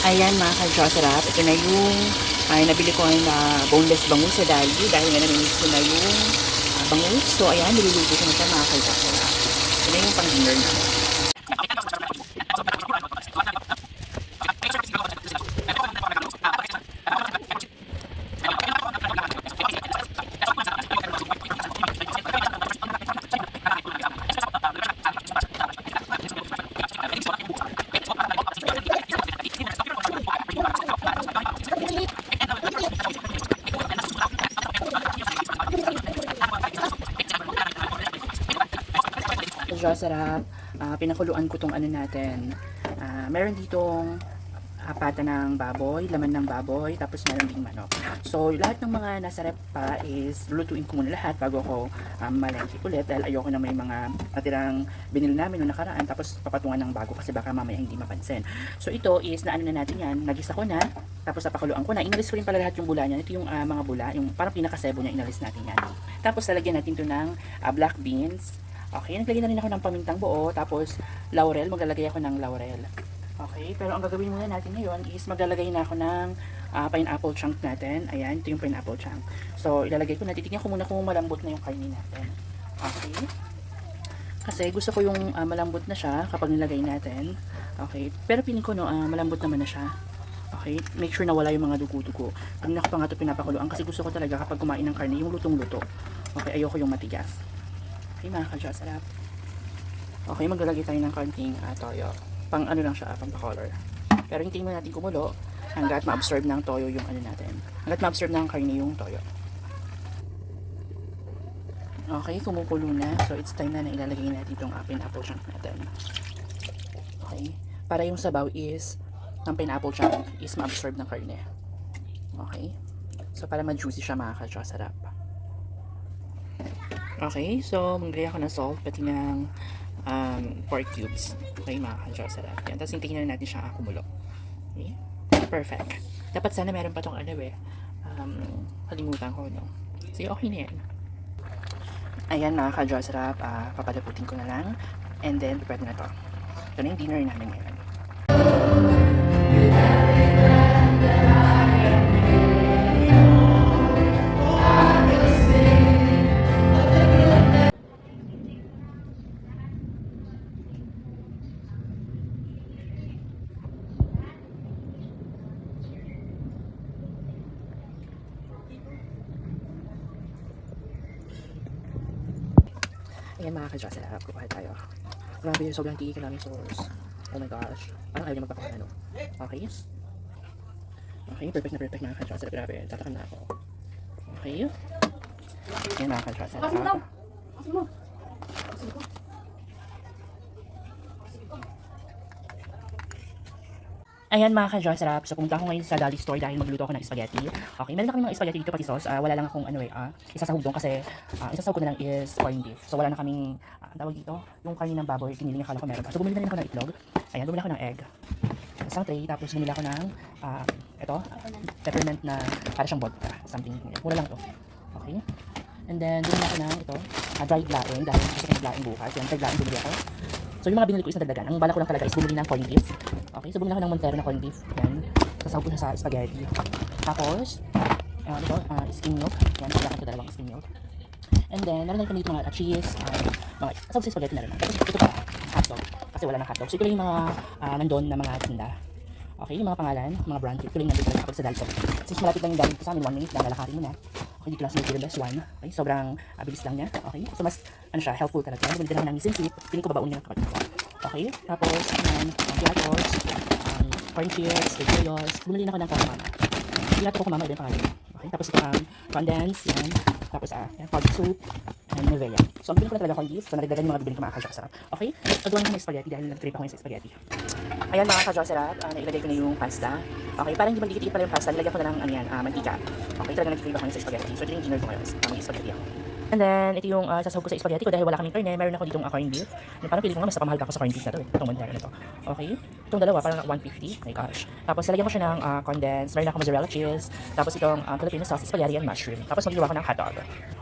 Ayan mga ka-Jocerap, ito na yung nabili ko na boneless bangus sa Dali dahil nga namimiss ko na yung bangus. So ayan, niluluto ko na siya mga ka-Jocerap. Ito na yung pang-dinner namin. Sarap. Pinakuluan ko tong ano natin. Meron ditong pata ng baboy, laman ng baboy, tapos meron ding manok. So, lahat ng mga nasa rep pa is lulutuin ko muna lahat bago ako malengke ulit dahil ayoko na may mga natirang binili namin noong nakaraan tapos papatungan ng bago kasi baka mamaya hindi mapansin. So, ito is naano na natin yan. Nagisa ko na, tapos napakuluan ko na. Inalis ko rin pala lahat yung bula niya. Ito yung mga bula, yung parang pinakasebo niya, inalis natin yan. Tapos, lalagyan natin ito ng black beans. Okay, naglagay na rin ako ng pamintang buo, tapos laurel, maglalagay ako ng laurel. Okay, pero ang gagawin muna natin ngayon is maglalagay na ako ng pineapple chunk natin. Ayan, ito yung pineapple chunk. So, ilalagay ko na, titignan ko muna kung malambot na yung kainin natin. Okay. Kasi gusto ko yung malambot na siya kapag nilagay natin. Okay, pero piling ko no, malambot naman na siya. Okay, make sure na wala yung mga dugo-dugo. Kanina ko pa nga ito pinapakuluan kasi gusto ko talaga kapag kumain ng karne, yung lutong-luto. Okay, ayoko yung matigas. Okay mga ka-Jocerap. Okay, maglalagay tayo ng konting toyo. Pang ano lang siya, pang pa-color. Pero hintayin mo natin kumulo hanggat ma-absorb ng toyo yung ano natin. Hanggat ma-absorb ng karne yung toyo. Okay, kumukulo na. So, it's time na ilalagay natin itong pineapple chunk natin. Okay. Para yung sabaw is, ng pineapple chunk is ma-absorb ng karne. Okay. So, para ma-juicy siya mga ka-Jocerap. Okay, so maglagay ako ng salt pati ng pork cubes. Okay, mga ka-Jocerap. Yan, tapos hintayin na natin siya kumulo. Okay, perfect. Dapat sana meron pa tong ano kalimutan ko, no? So, okay na yan. Ayan mga ka-Jocerap, papalaputin ko na lang. And then, prepare na to. Ito na yung dinner namin ngayon. Ayan mga ka-Jocerap, kukuha tayo. Grabe, sobrang tiki ka namin sauce. Oh my gosh. Parang ayaw niya magpakuha, ano? Okay. Okay, perfect na perfect mga ka-Jocerap. Grabe, tatakan na ako. Okay. Ayan mga ka-Jocerap. Ayan mga ka-Jocerap, so pumunta ako ngayon sa Dali Store dahil magluto ako ng spaghetti. Okay, meron na kami mga spaghetti dito pati sauce. Wala lang akong isasahog doon kasi isasahog ko na lang is corned beef. So wala na kaming tawag dito, yung karne ng baboy, pinili niya, kala ko meron pa. So bumili na rin ako ng itlog. Ayan, bumili ako ng egg. Isang tray, tapos bumili ako ng peppermint na para siyang vodka. Something, mura lang to. Okay. And then bumili ako ng dried laing dahil gusto ko ng laing bukas. Yan, dried laing bumili ako. So yung mga binili ko is nadagdagan. Ang bala ko lang talaga is bumili ng corned beef. Okay, so bumili ako ng Montero na corned beef. Yan. Sasawag ko siya sa spaghetti. Tapos, skim milk. Yan, kailangan ko dalawang skim milk. And then, meron na rin kami dito mga cheese. Mga sasawag sa spaghetti na rin. Tapos ito pa, hotdog. Kasi wala ng hotdog. So ito lang yung mga nandun na mga tinda. Okay, yung mga pangalan, mga brand. Ito lang nandito kapag sa Dalto. Since malapit lang yung Dalto sa amin, 1 minute lang, lalakarin mo na. Okay, dito lang sa the best one. Okay, sobrang bilis lang niya. Okay, so mas, helpful talaga. Bumili din ako ng missing tip. Piling ko babaon niya kapag ito. Okay, tapos, piatos, corn chips, tortillas. Bumili din ako ng kumama. Pilato ko kumama, iba yung pangalan. Okay, tapos ito condensed, yan. Tapos, cod soup, and Nivea. So, ang bilhin ko na talaga corned beef. So, narigdagan yung mga bibili ko mga ka-Jocerap. Okay, nagawa na ng spaghetti dahil nag-trip ako ngayon sa spaghetti. Ayan mga ka-Jocerap, nailagay ko na yung pasta. Okay, parang hindi magdikit pala yung pasta, nilagyan ko na ng mantika. Okay, talaga nag-trip ako ngayon sa spaghetti. So, ito yung dinner ko ngayon. Mag-spaghetti ako. And then, ito yung sasahog ko sa spaghetti ko dahil wala kaming karne. Meron ako ditong corned beef. Parang pili ko nga, mas pamahal pa ako sa corned beef na to eh. Itong Montero na to. Okay? Itong dalawa, parang 150. My gosh. Tapos, lalagyan ko siya ng condensed. Meron ako mozzarella cheese. Tapos, itong Filipino sauce, spaghetti and mushroom. Tapos, magigawa ko ng hotdog.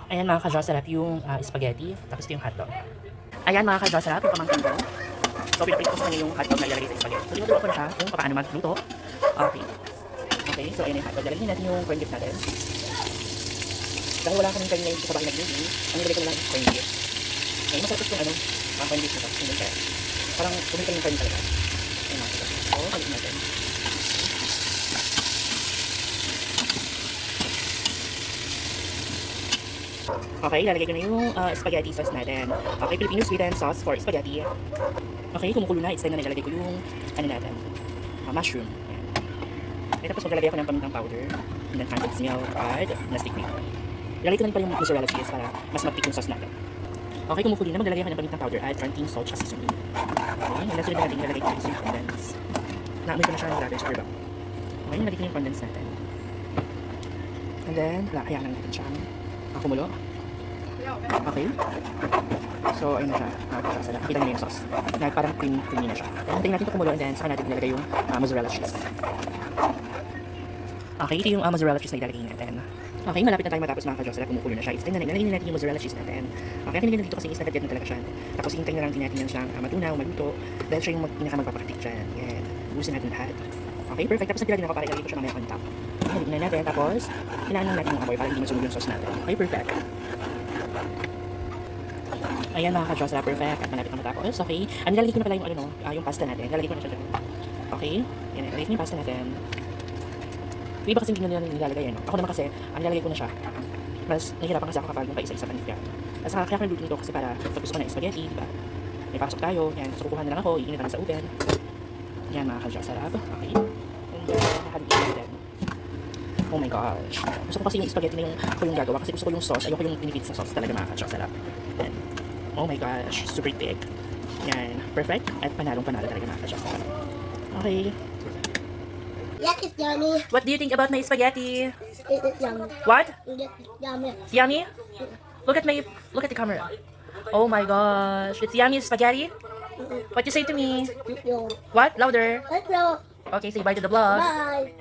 Ayan mga ka-Jocerap yung spaghetti. Tapos, ito yung hotdog. Ayan mga ka-Jocerap, yung pamangkin ko. So, pinapit ko sa kanya yung hotdog na ilalagay sa spaghetti. So, tinuturo ko na siya kung paano magluto. Okay. Okay, so ayan yung hotdog. Lalagyan natin yung corn beef natin. Dahil wala kaming kanina yung sa bahay na gravy, ang nilagay ko na lang is corn beef. Okay, masarap itong ano, corn beef nito. Hindi kaya. Parang kumita yung corn talaga. Ayun mga hotdog. So, haluin natin. Okay, lalagay ko na yung spaghetti sauce natin. Okay, Filipino sweet and sauce for spaghetti. Okay, kumukulo na. It's time na nilalagay ko yung ano natin, mushroom. Ayan. Okay, tapos maglalagay ako ng pamintang powder, and then condensed milk, at plastic milk. Lalagay ko na rin pa yung mozzarella cheese para mas mag-pick yung sauce natin. Okay, kumukulo na. Maglalagay ako ng pamintang powder at konting salt at seasoning. Okay, yung nasunod na natin, ilalagay ko yung condensed. Naamoy ko na siya ng grabe, super bang. Okay, nalagay ko na yung condensed natin. And then, hayaan lang natin siyang kumulo. Okay. So, ayun na siya. Nakita niyo yung sauce. Parang creamy na siya. Hintayin natin ito kumulo and then saka natin ilalagay yung mozzarella cheese. Okay, ito yung mozzarella cheese na ilalagay natin. Okay, malapit na tayo matapos mga ka-Josera. Kumukulo na siya. It's time na ilalagay natin yung mozzarella cheese natin. Okay, kinigyan dito kasi is nagagyan na talaga siya. Tapos hintayin na lang din natin yan siyang matunaw, maluto. Dahil siya yung pinaka-magpapakitik dyan. Yan. Ubusin natin lahat. Okay, perfect. Tapos nagpila din ako para ilalagay ko siya mamaya on top. Haluin na natin. Tapos, kailangan natin yung apoy para hindi masunog yung sauce natin. Okay, perfect. Ayan mga ka-Josera, perfect. At malapit na matapos. Okay. Nilalagay ko na pala yung, yung pasta natin. Nilalagay ko na siya dyan. Okay. Yan. Nilalagay ko yung pasta natin. Yung iba kasi hindi nila nilalagay. Ako naman kasi, nilalagay ko na siya. Mas nahihirapan kasi ako kapag yung paisa-isa panig. At saka kaya ko niluto nito kasi para pag gusto ko na spaghetti, diba? May pasok tayo. Yan. So kukuha na lang ako. Iinit lang sa oven. Yan mga ka-Josera. Okay. And then, nakaluin natin. Oh my gosh. Gusto ko kasi yung spaghetti na yung gagawa kasi gusto ko yung sauce. Ayoko yung pinipit sa sauce talaga mga ka-Josera. Yan. Oh my gosh, super thick. Yan, perfect. At panalong-panalo talaga mga ka-Josera. Okay. Yes, it's yummy. What do you think about my spaghetti? It's yummy. What? It's yummy. It's yummy? Look at the camera. Oh my gosh, it's yummy spaghetti? What you say to me? Yo. What? Louder. Hello. Okay, say bye to the vlog. Bye.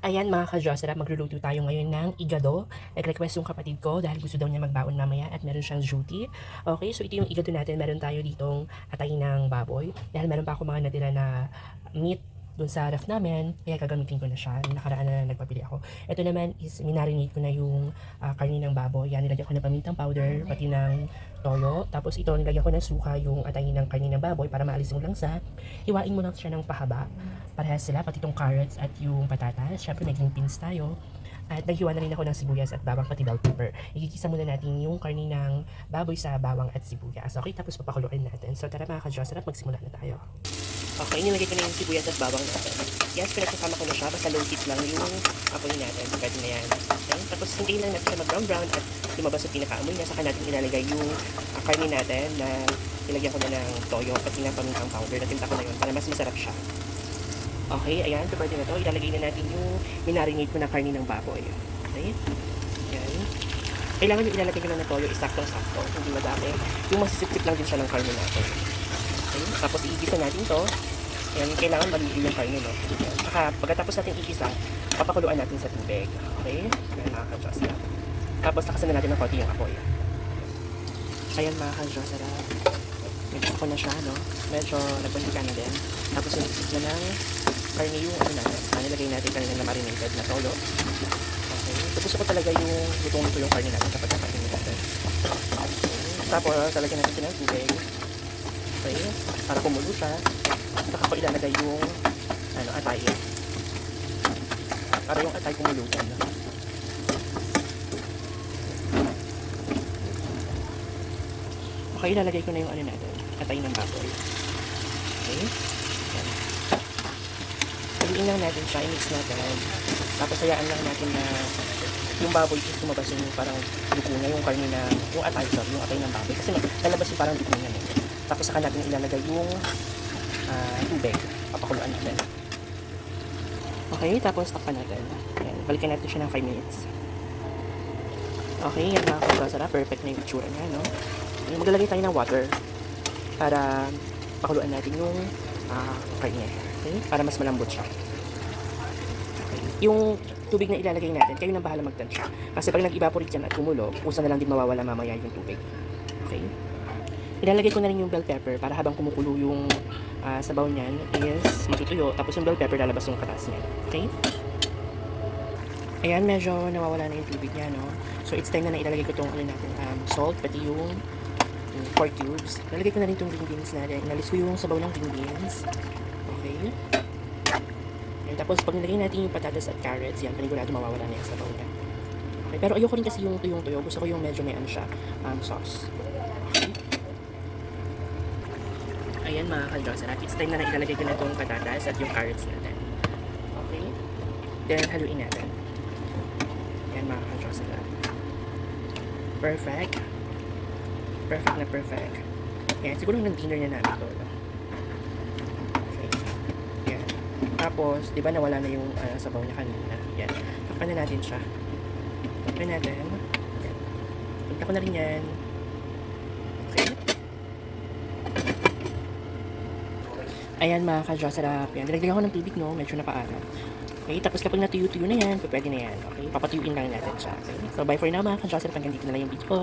Ayan mga ka-Josera, magluluto tayo ngayon ng igado. Nag-request yung kapatid ko dahil gusto daw niya magbaon mamaya at meron siyang duty. Okay, so ito yung igado natin. Meron tayo ditong atay ng baboy. Dahil meron pa ako mga natira na meat dun sa ref namin, kaya gagamitin ko na siya. Nakaraan na nagpapili ako. Ito naman is minarinate ko na yung karni ng baboy. Yan, nilagyan ko ng pamintang powder, pati ng toyo. Tapos ito, nilagyan ko ng suka yung atay ng karni ng baboy para maalis yung langsa. Hiwain mo lang siya ng pahaba. Parehas sila, pati itong carrots at yung patatas. Syempre, may green beans tayo. At naghiwa na rin ako ng sibuyas at bawang pati bell pepper. Igigisa muna natin yung karni ng baboy sa bawang at sibuyas. Okay, tapos papakuluin natin. So tara mga ka-Josera, magsimula na tayo. Okay, nilagay ko na yung sibuyas at bawang natin. Yes, pinagsasama ko na siya. Basta low heat lang yung apoy natin. Pwede na yan. Okay? Tapos hintayin lang natin siya mag-brown-brown at lumabas yung pinaka-amoy na. Saka natin ilalagay yung karni natin na nilagyan ko na ng toyo at ng pamintang powder. Natinta ko na yun para mas masarap siya. Okay, ayan. So, pwede na to. Ilalagay na natin yung minarinate ko na karni ng baboy. Okay? Ayan. Kailangan yung ilalagay ko na ng toyo is saktong-sakto. Hindi madami. Yung masisip-sip lang din siya ng karni natin. Okay? Tapos iigisa natin to. Ayan, kailangan maliit yung karne, no? Ayan. Saka pagkatapos natin igisa, papakuluan natin sa tubig. Okay? Ayan, mga ka-Josera. Tapos takasan na natin ng konti yung apoy. Ayan, mga ka-Josera. Nagisa ko na siya, no? Medyo nagbantika na din. Tapos yung isip na ng karne yung ano natin. Nilagay natin kanina na marinated na toyo. Okay? So gusto ko talaga yung lutong-luto yung karne natin kapag nakainin natin. Okay. Tapos talagyan natin siya ng tubig. Okay? Para kumulo siya. Saka ko ilalagay yung atay. Para yung atay kumulutan. Okay, ilalagay ko na yung natin. Atay ng baboy. Okay? Yan. Haluin lang natin siya. I-mix natin. Tapos hayaan lang natin na yung baboy is lumabas yung parang dugo niya. Yung karne na, yung atay, sorry, yung atay ng baboy. Kasi lalabas yung parang dugo niya. Tapos saka natin ilalagay yung tubig. Papakuluan natin. Okay, tapos takpan natin. Ayan, balikan natin siya ng 5 minutes. Okay, yan mga ka-Josera. Perfect na yung itsura niya, no? Maglalagay tayo ng water para pakuluan natin yung karne. Okay? Para mas malambot siya. Okay. Yung tubig na ilalagay natin, kayo nang bahala magtansya. Kasi pag nag-evaporate yan at kumulo, usa na lang din mawawala mamaya yung tubig. Okay? ilalagay ko na rin yung bell pepper para habang kumukulo yung sabaw niyan is matutuyo. Tapos yung bell pepper lalabas yung katas niya. Okay? Ayan, medyo nawawala na yung tubig niya, no? So, it's time na ilalagay ko itong salt, pati yung pork cubes. Lalagay ko na rin itong green beans natin. Inalis ko yung sabaw ng green beans. Okay? And tapos, pag nilagay natin yung patatas at carrots, yan, panigurado mawawala na yung sabaw niya. Okay? Pero ayoko rin kasi yung tuyong-tuyo. Gusto ko yung medyo may siya, sauce. Okay? Ayan, mga ka-Jocelyn. It's time na ilalagay ko na itong patatas at yung carrots natin. Okay? Then, haluin natin. Ayan, mga ka-Jocelyn. Perfect. Perfect na perfect. Ayan, siguro hanggang dinner na namin ito. Okay. Ayan. Tapos, di ba nawala na yung sabaw niya kanina? Ayan. Takpan na natin siya. Takpan natin. Ayan. Punta ko na rin yan. Okay. Ayan, mga ka-Jocelyn. Ayan, nilagyan ko ng tubig, no? Medyo napaalam. Okay, tapos kapag natuyo-tuyo na yan, pwede na yan. Okay, papatuyuin lang natin siya. Okay, so bye for now, mga ka-Jocelyn. Hanggang dito na lang yung video ko.